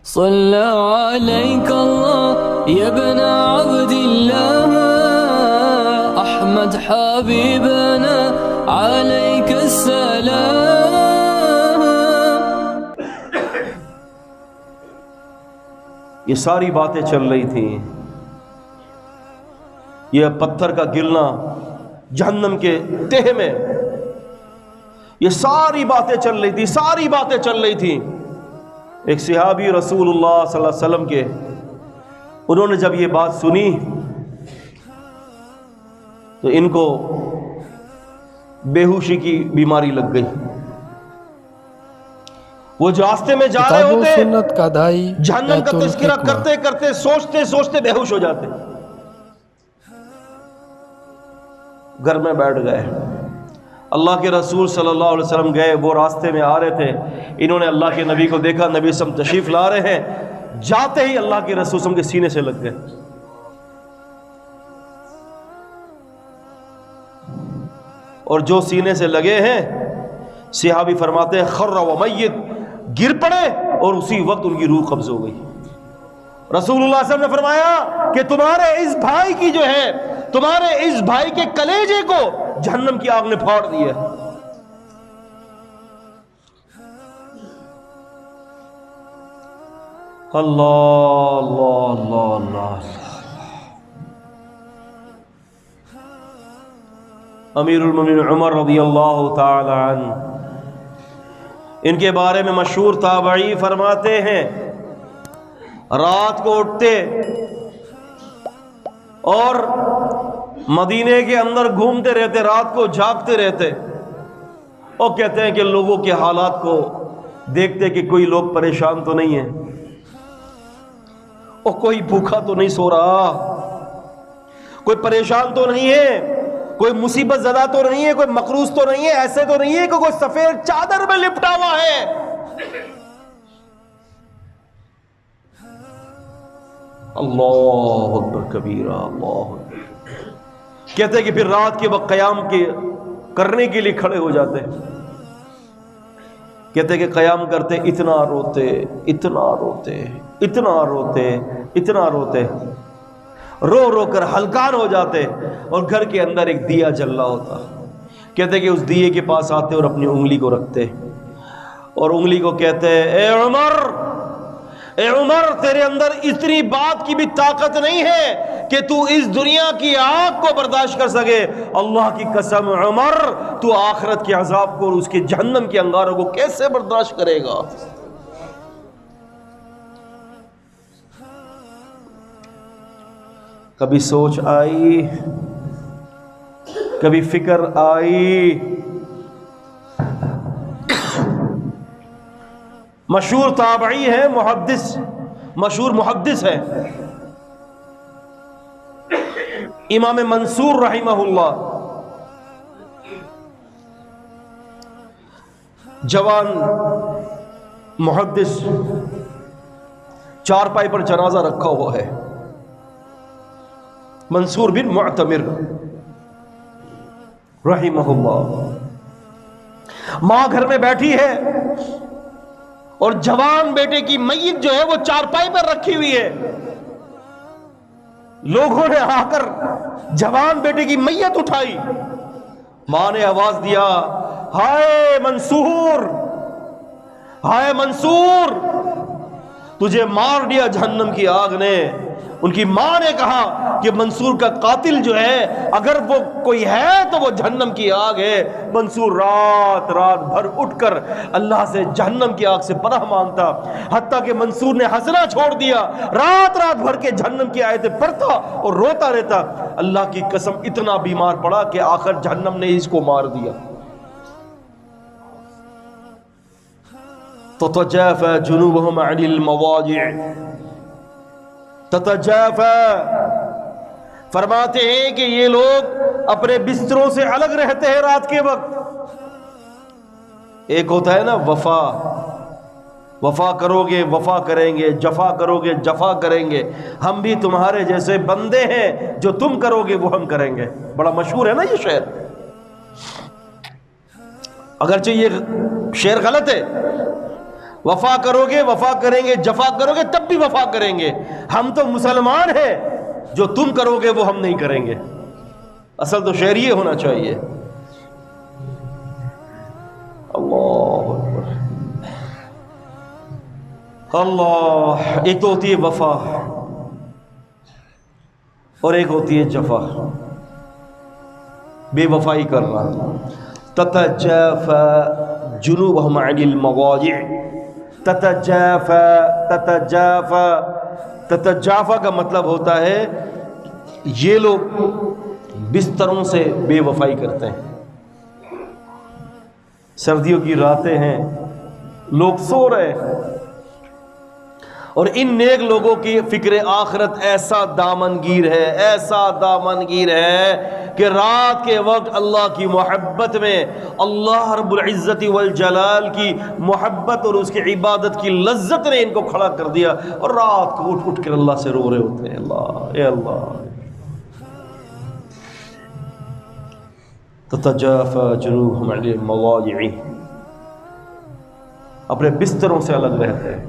صلى عليك الله يا ابن عبد الله أحمد حبيبنا عليك السلام. یہ ساری باتیں چل رہی تھیں، یہ پتھر کا گرنا جہنم کے تہ میں، یہ ساری باتیں چل رہی تھی، ساری باتیں چل رہی تھیں. ایک صحابی رسول اللہ صلی اللہ علیہ وسلم کے، انہوں نے جب یہ بات سنی تو ان کو بے ہوشی کی بیماری لگ گئی. وہ جو راستے میں جا رہے ہوتے سنت کا دائی جہنم کا تذکرہ کرتے کرتے سوچتے سوچتے بے ہوش ہو جاتے، گھر میں بیٹھ گئے. اللہ کے رسول صلی اللہ علیہ وسلم گئے، وہ راستے میں آ رہے تھے، انہوں نے اللہ کے نبی کو دیکھا، نبی صلی اللہ علیہ وسلم تشریف لا رہے ہیں، جاتے ہی اللہ کے رسول صلی اللہ علیہ وسلم کے سینے سے لگ گئے. اور جو سینے سے لگے ہیں، صحابی فرماتے ہیں خر و میت، گر پڑے اور اسی وقت ان کی روح قبض ہو گئی. رسول اللہ صلی اللہ علیہ وسلم نے فرمایا کہ تمہارے اس بھائی کی جو ہے، تمہارے اس بھائی کے کلیجے کو جہنم کی آگ نے پھاڑ دیا. اللہ اللہ اللہ اللہ. امیر المومنین عمر رضی اللہ تعالی عنہ، ان کے بارے میں مشہور تابعی فرماتے ہیں رات کو اٹھتے اور مدینے کے اندر گھومتے رہتے، رات کو جاگتے رہتے، اور کہتے ہیں کہ لوگوں کے حالات کو دیکھتے کہ کوئی لوگ پریشان تو نہیں ہیں، اور کوئی بھوکا تو نہیں سو رہا، کوئی پریشان تو نہیں ہے، کوئی مصیبت زدہ تو نہیں ہے، کوئی مقروض تو نہیں ہے، ایسے تو نہیں ہے کہ کوئی سفید چادر میں لپٹا ہوا ہے. اللہ اکبر کبیرہ، اللہ اکبر. کہتے ہیں کہ پھر رات کے وقت قیام کے کرنے کے لیے کھڑے ہو جاتے، کہتے ہیں کہ قیام کرتے اتنا روتے اتنا روتے اتنا روتے اتنا روتے، رو رو کر ہلکان ہو جاتے، اور گھر کے اندر ایک دیا جل رہا ہوتا. کہتے ہیں کہ اس دیے کے پاس آتے اور اپنی انگلی کو رکھتے اور انگلی کو کہتے اے عمر، اے عمر، تیرے اندر اتنی بات کی بھی طاقت نہیں ہے کہ تو اس دنیا کی آگ کو برداشت کر سکے. اللہ کی قسم عمر، تو آخرت کے عذاب کو اور اس کے جہنم کے انگاروں کو کیسے برداشت کرے گا؟ کبھی سوچ آئی، کبھی فکر آئی. مشہور تابعی ہے، محدث، مشہور محدث ہے امام منصور رحمہ اللہ. جوان محدث، چارپائی پر جنازہ رکھا ہوا ہے، منصور بن معتمر رحمہ اللہ. ماں گھر میں بیٹھی ہے اور جوان بیٹے کی میت جو ہے وہ چارپائی پر رکھی ہوئی ہے. لوگوں نے آ کر جوان بیٹے کی میت اٹھائی. ماں نے آواز دیا ہائے منصور، ہائے منصور، تجھے مار دیا جہنم کی آگ نے. ان کی ماں نے کہا کہ منصور کا قاتل جو ہے اگر وہ کوئی ہے تو وہ جہنم کی آگ ہے. منصور رات رات بھر اٹھ کر اللہ سے جہنم کی آگ سے پناہ مانگتا، حتیٰ کہ منصور نے ہنسنا چھوڑ دیا، رات رات بھر کے جہنم کی آیتیں پڑھتا اور روتا رہتا. اللہ کی قسم اتنا بیمار پڑا کہ آخر جہنم نے اس کو مار دیا. تتجافى جنوبهم عن المضاجع، تتجافى، فرماتے ہیں کہ یہ لوگ اپنے بستروں سے الگ رہتے ہیں رات کے وقت. ایک ہوتا ہے نا وفا، وفا کرو گے وفا کریں گے، جفا کرو گے جفا کریں گے، ہم بھی تمہارے جیسے بندے ہیں، جو تم کرو گے وہ ہم کریں گے. بڑا مشہور ہے نا یہ شعر. اگرچہ یہ شعر غلط ہے، وفا کرو گے وفا کریں گے، جفا کرو گے تب بھی وفا کریں گے. ہم تو مسلمان ہیں، جو تم کرو گے وہ ہم نہیں کریں گے. اصل تو شہر یہ ہونا چاہیے. اللہ اکبر. اللہ. ایک تو ہوتی ہے وفا اور ایک ہوتی ہے جفا، بے وفائی کرنا. تتجافى جنوبهم عن المضاجع. تتجافى کا مطلب ہوتا ہے یہ لوگ بستروں سے بے وفائی کرتے ہیں. سردیوں کی راتیں ہیں، لوگ سو رہے ہیں، اور ان نیک لوگوں کی فکر آخرت ایسا دامنگیر ہے، ایسا دامنگیر ہے کہ رات کے وقت اللہ کی محبت میں، اللہ رب العزت والجلال کی محبت اور اس کی عبادت کی لذت نے ان کو کھڑا کر دیا، اور رات کو اٹھ اٹھ کر اللہ سے رو رہے ہوتے ہیں. اللہ اے اللہ. تتجافى جنوبهم عن المضاجع، اپنے بستروں سے الگ رہتے ہیں.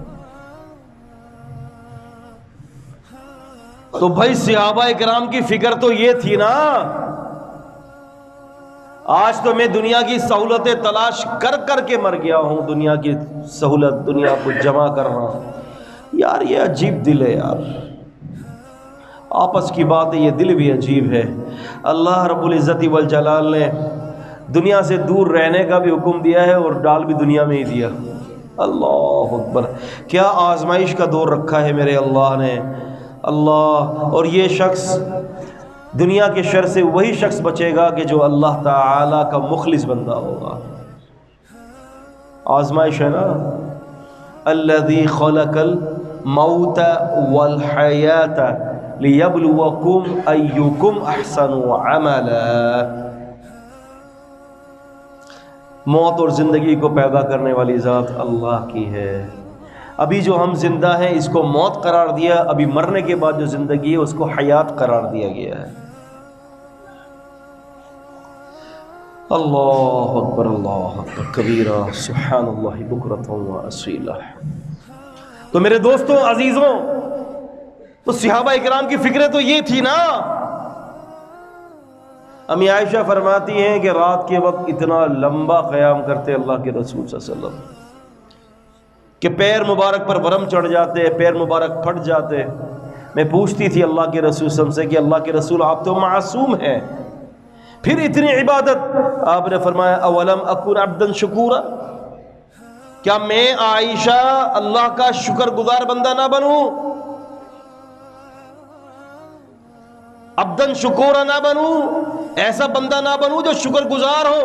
تو بھائی صحابہ کرام کی فکر تو یہ تھی نا. آج تو میں دنیا کی سہولتیں تلاش کر کر کے مر گیا ہوں، دنیا کی سہولت، دنیا کو جمع کرنا. یار یہ عجیب دل ہے یار، آپس کی بات ہے، یہ دل بھی عجیب ہے. اللہ رب العزت والجلال نے دنیا سے دور رہنے کا بھی حکم دیا ہے اور ڈال بھی دنیا میں ہی دیا. اللہ اکبر. کیا آزمائش کا دور رکھا ہے میرے اللہ نے. اللہ. اور یہ شخص دنیا کے شر سے وہی شخص بچے گا کہ جو اللہ تعالی کا مخلص بندہ ہوگا. آزمائش ہے نا. الذی خلق الموت والحیات لیبلوکم ایکم احسن عملا. موت اور زندگی کو پیدا کرنے والی ذات اللہ کی ہے. ابھی جو ہم زندہ ہیں اس کو موت قرار دیا، ابھی مرنے کے بعد جو زندگی ہے اس کو حیات قرار دیا گیا ہے. اللہ اکبر اللہ اکبر کبیرہ سبحان اللہ بکرۃ و اصیلہ. تو میرے دوستوں عزیزوں، تو صحابہ اکرام کی فکریں تو یہ تھی نا. امی عائشہ فرماتی ہیں کہ رات کے وقت اتنا لمبا قیام کرتے اللہ کے رسول صلی اللہ علیہ وسلم کہ پیر مبارک پر ورم چڑھ جاتے، پیر مبارک پھٹ جاتے. میں پوچھتی تھی اللہ کے رسول صلی اللہ علیہ وسلم سے کہ اللہ کے رسول آپ تو معصوم ہیں، پھر اتنی عبادت؟ آپ نے فرمایا اولم اکن عبدا شکورا، کیا میں عائشہ اللہ کا شکر گزار بندہ نہ بنوں، عبدا شکورا نہ بنوں، ایسا بندہ نہ بنوں جو شکر گزار ہو.